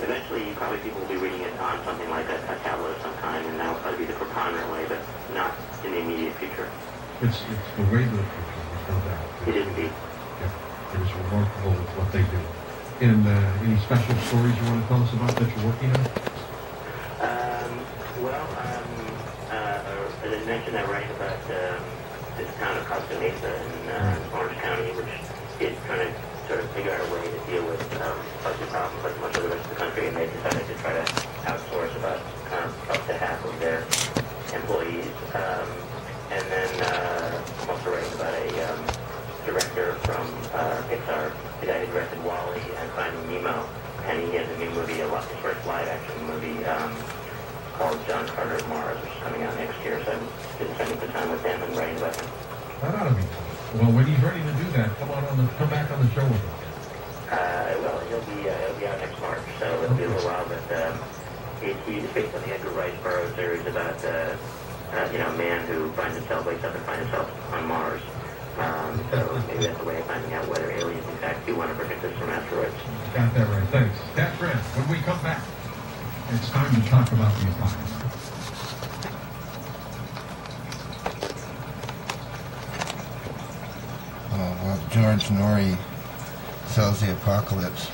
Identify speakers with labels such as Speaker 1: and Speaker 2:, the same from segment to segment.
Speaker 1: eventually, probably people will be reading it on something like a tablet of some kind, and that will probably be the preponderant way, but not in the immediate future.
Speaker 2: It's the way of the future, there's no doubt.
Speaker 1: It is indeed.
Speaker 2: Yeah, it is remarkable what they do. And any special stories you want to tell us about that you're working on?
Speaker 1: As I mentioned, I write about this town of Costa Mesa in Orange County, which is trying to sort of figure out a way to deal with budget problems like much of the rest of the country, and they decided to try to outsource about up to half of their employees. And then I'm also writing about a director from Pixar, the guy who directed WALL-E and Finding Nemo, and he has a new movie, his first live-action movie called John Carter of Mars, which is coming out next year. So I've been spending some time with them and writing about them.
Speaker 2: That ought to be fun. Well, when he's ready to do that, come back on the show with him.
Speaker 1: Well, he'll be out next March, so it'll be a little while. But he's based on the Edgar Rice Burroughs series about a man who wakes up and finds himself on Mars. So maybe that's a way of finding out whether aliens in fact do want to protect us from asteroids.
Speaker 2: Got that right. Thanks. That's Fred. When we come back, it's time to talk about the apocalypse.
Speaker 3: Well, George Norrie sells the apocalypse.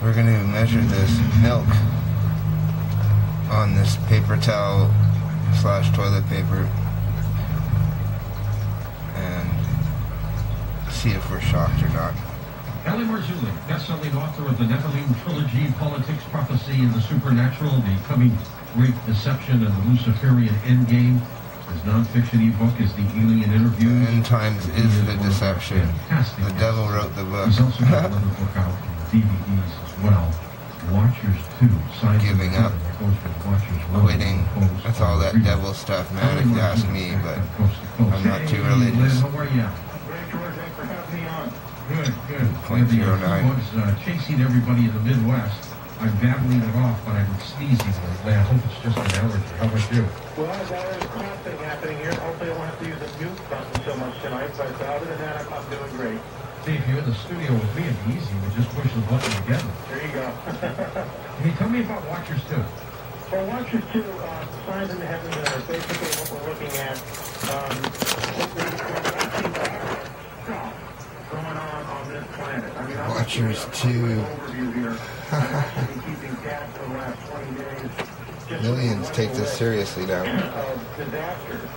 Speaker 3: We're going to measure this milk on this paper towel / toilet paper and see if we're shocked or not.
Speaker 2: Ellie Marzulli, best-selling author of the Nephilim trilogy, Politics, Prophecy, and the Supernatural, The Coming Great Deception, and the Luciferian Endgame. His non-fiction ebook is The Alien Interview.
Speaker 3: The end times is the deception.
Speaker 2: Fantastic.
Speaker 3: The devil wrote the book.
Speaker 2: He's also got another book out in DVDs as well. Watchers 2. Signs
Speaker 3: Giving up. Quitting.
Speaker 2: That's
Speaker 3: That's all that devil stuff, man, if you ask me, but I'm not too religious.
Speaker 2: How are you? Good, good.
Speaker 3: .09.
Speaker 2: Was chasing everybody in the Midwest. I'm babbling it off, but I've been sneezing lately. I hope it's just an allergy. How about you?
Speaker 4: Well, there's a cough thing happening here. Hopefully I won't have to use the mute button so much tonight, but other than that, I'm doing great.
Speaker 2: See, if you're in the studio with me, it'd be easy. We just push the button together.
Speaker 4: There you go.
Speaker 2: Can you tell me about Watchers 2?
Speaker 4: Well, Watchers 2, Signs in the Heavens are basically what we're looking at. Going on this planet. I mean,
Speaker 3: Watchers 2. Millions take this seriously now.
Speaker 4: Disasters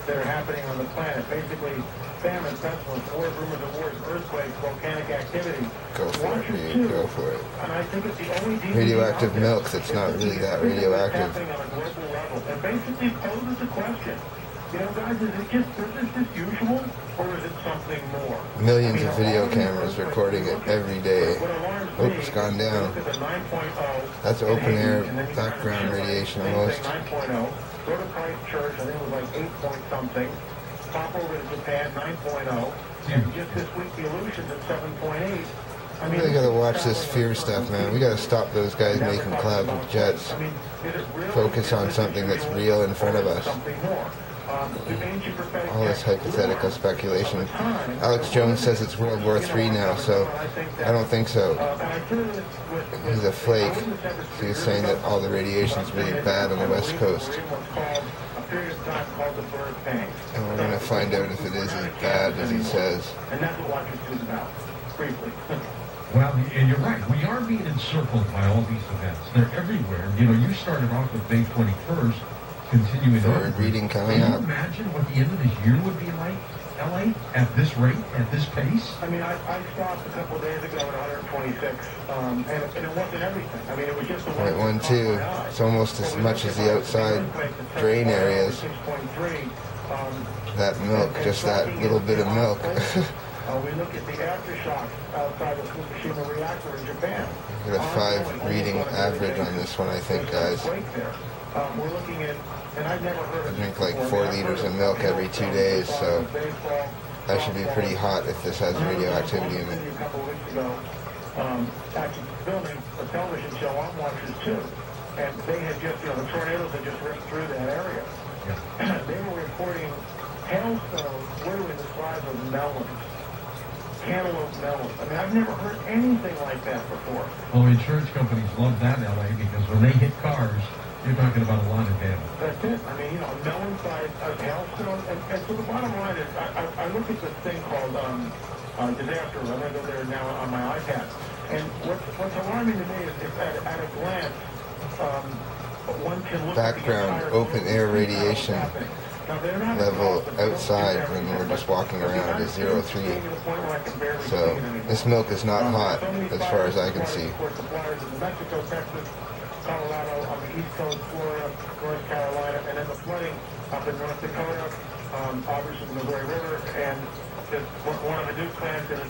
Speaker 4: that are happening on the planet. Basically, famine, pestilence, wars, rumors of wars, earthquakes, volcanic activity.
Speaker 3: Go for it, dude. Go for it.
Speaker 4: And I think it's the only
Speaker 3: Radioactive milk that's not really that radioactive.
Speaker 4: Happening on a global level, and basically poses a question. You know, guys, is it just business as usual, or is it something more?
Speaker 3: Millions of video cameras recording it every day. Oops, it's gone down. That's open air background radiation almost.
Speaker 4: 9.0. Go to Christ Church, I think it was like 8 point something. Pop over to Japan, 9.0. And just this week, the Illusions at 7.8. I mean,
Speaker 3: We really gotta watch this fear stuff, man. We gotta stop those guys making clouds with jets. Focus on something that's real in front of us. All this hypothetical speculation. Alex Jones says it's World War III now, so I don't think so. He's a flake. He's saying that all the radiation's really bad on the West Coast. And we're going to find out if it is as bad as he says.
Speaker 4: And that's what Watchers 2 is about, briefly.
Speaker 2: Well, and you're right. We are being encircled by all these events. They're everywhere. You know, you started off with May 21st, continuing on.
Speaker 3: Third reading coming
Speaker 2: up.
Speaker 3: up.
Speaker 2: Can you imagine what the end of this year would be like, LA, at this rate, at this pace?
Speaker 4: I mean, I stopped a couple of days ago at 126, and it wasn't everything. I mean, it was just the one.
Speaker 3: 0.12. It's almost as much as the outside drain areas. That milk, just that little bit of milk.
Speaker 4: We look at the aftershocks outside the Fukushima reactor in Japan.
Speaker 3: Got a 5 reading average on this one, I think, guys.
Speaker 4: We're looking at, and I've never heard of
Speaker 3: I drink like 4 liters of milk every 2 days, so I should be pretty hot if this has radioactivity in it.
Speaker 4: A couple of weeks ago, actually filming a television show on Watchers 2, and they had just, you know, the tornadoes had just ripped through that area. Yeah. They were reporting hailstones literally the size of melons cantaloupe melons. I mean, I've never heard anything like that before.
Speaker 2: Well, insurance companies love that, LA, because when they hit cars, you're talking about a lot of damage.
Speaker 4: That's it. I mean, melon-sized hailstone. And so the bottom line is, I look at this thing called disaster. I'm going to go there now on my iPad. And what's alarming to me is at a glance, one can look
Speaker 3: Background
Speaker 4: at the
Speaker 3: open air radiation level outside when we're just walking around is 0.3. So this milk is not hot as far as I can see.
Speaker 4: Mexico, Texas, Colorado, on the East Coast, Florida, North Carolina, and then the flooding up in North Dakota, obviously the Missouri River, and just one of the new plants, and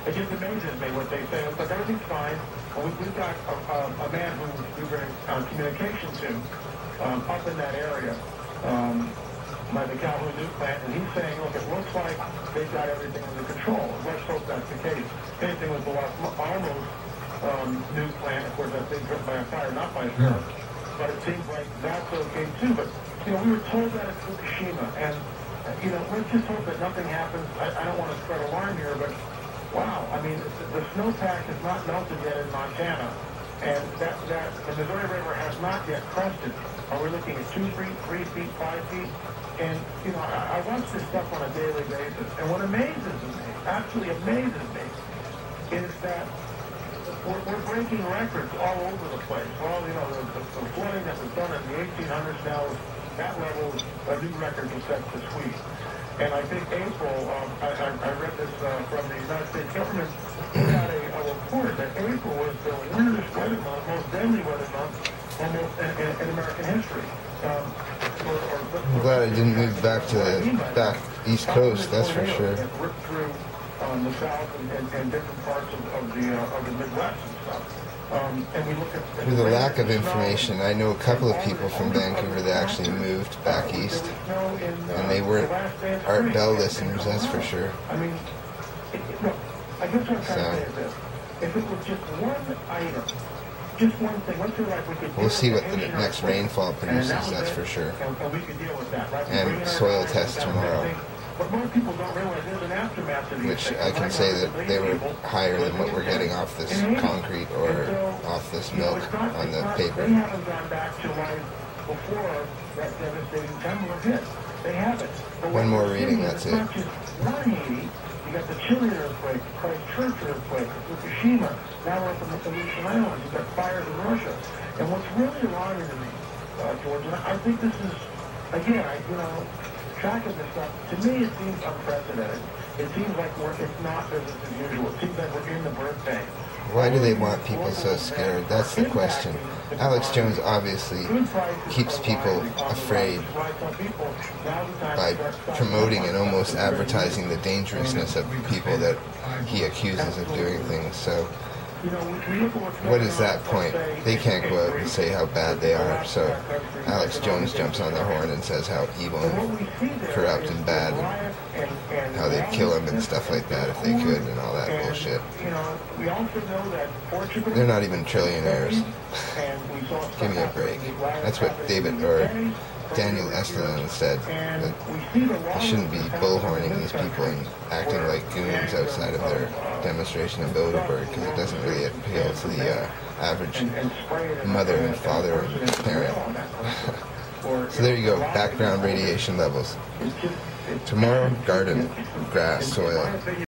Speaker 4: it just amazes me what they say. But everything's fine. We've got a man who we bring communication to up in that area. By the Calhoun Nuke plant, and he's saying, look, it looks like they've got everything under control. Let's hope that's the case. Same thing with the Los Alamos nuke plant. Of course, that's been driven by a fire, not by a storm. But it seems like that's okay too. But, we were told that at Fukushima, and, let's just hope that nothing happens. I don't want to spread alarm here, but, wow, I mean, the snowpack has not melted yet in Montana, and that the Missouri River has not yet crested. We're looking at 2 feet, 3 feet, 5 feet. And, I watch this stuff on a daily basis. And what amazes me, absolutely amazes me, is that we're breaking records all over the place. Well, the flooding that was done in the 1800s now, that level, a new record was set this week. And I think April, I read this from the United States government, we got a report that April was the weirdest weather month, most deadly weather month, almost in American history.
Speaker 3: I'm glad I didn't move back to the East Coast, that's for sure.
Speaker 4: Ripped through the South and different parts of the Midwest and stuff. And we look at
Speaker 3: With the lack of information, I know a couple of people from Vancouver that actually moved back east, and they weren't Art Bell listeners, that's for sure.
Speaker 4: I mean, look, I guess what I'm trying to say is this. If it was just one item, just one thing, let's say like we could...
Speaker 3: We'll see what the next rainfall produces, that's for sure.
Speaker 4: And we could deal with that, right?
Speaker 3: And soil test tomorrow.
Speaker 4: But most people don't realize there's an aftermath to these
Speaker 3: Which
Speaker 4: things.
Speaker 3: I can say that they were higher than what we're getting off this concrete or off this milk on the paper.
Speaker 4: They haven't gone back to life before that devastating tremor hit. They haven't.
Speaker 3: One more reading, that's it.
Speaker 4: It's not just one Haiti. You got the Chile earthquake, the Christchurch earthquake, Fukushima. Now we're up in the Aleutian Islands. You've got fires in Russia. And what's really alarming to me, George, and I think this is, again, tracking this stuff, to me it seems unprecedented. It seems like it's not business as usual. It seems like we're in the birth bank.
Speaker 3: Why do they want people so scared? That's the question. Alex Jones obviously keeps people afraid by promoting and almost advertising the dangerousness of people that he accuses of doing things. So what is that point? They can't go out and say how bad they are. So Alex Jones jumps on the horn and says how evil and corrupt and bad and how they'd kill him and stuff like that if they could and all that bullshit. They're not even trillionaires. Give me a break. That's what Daniel Estulin said, that they shouldn't be bullhorning these people and acting like goons outside of their demonstration in Bilderberg, because it doesn't really appeal to the average mother and father and parent. So there you go, background radiation levels. Tomorrow, garden, grass, soil.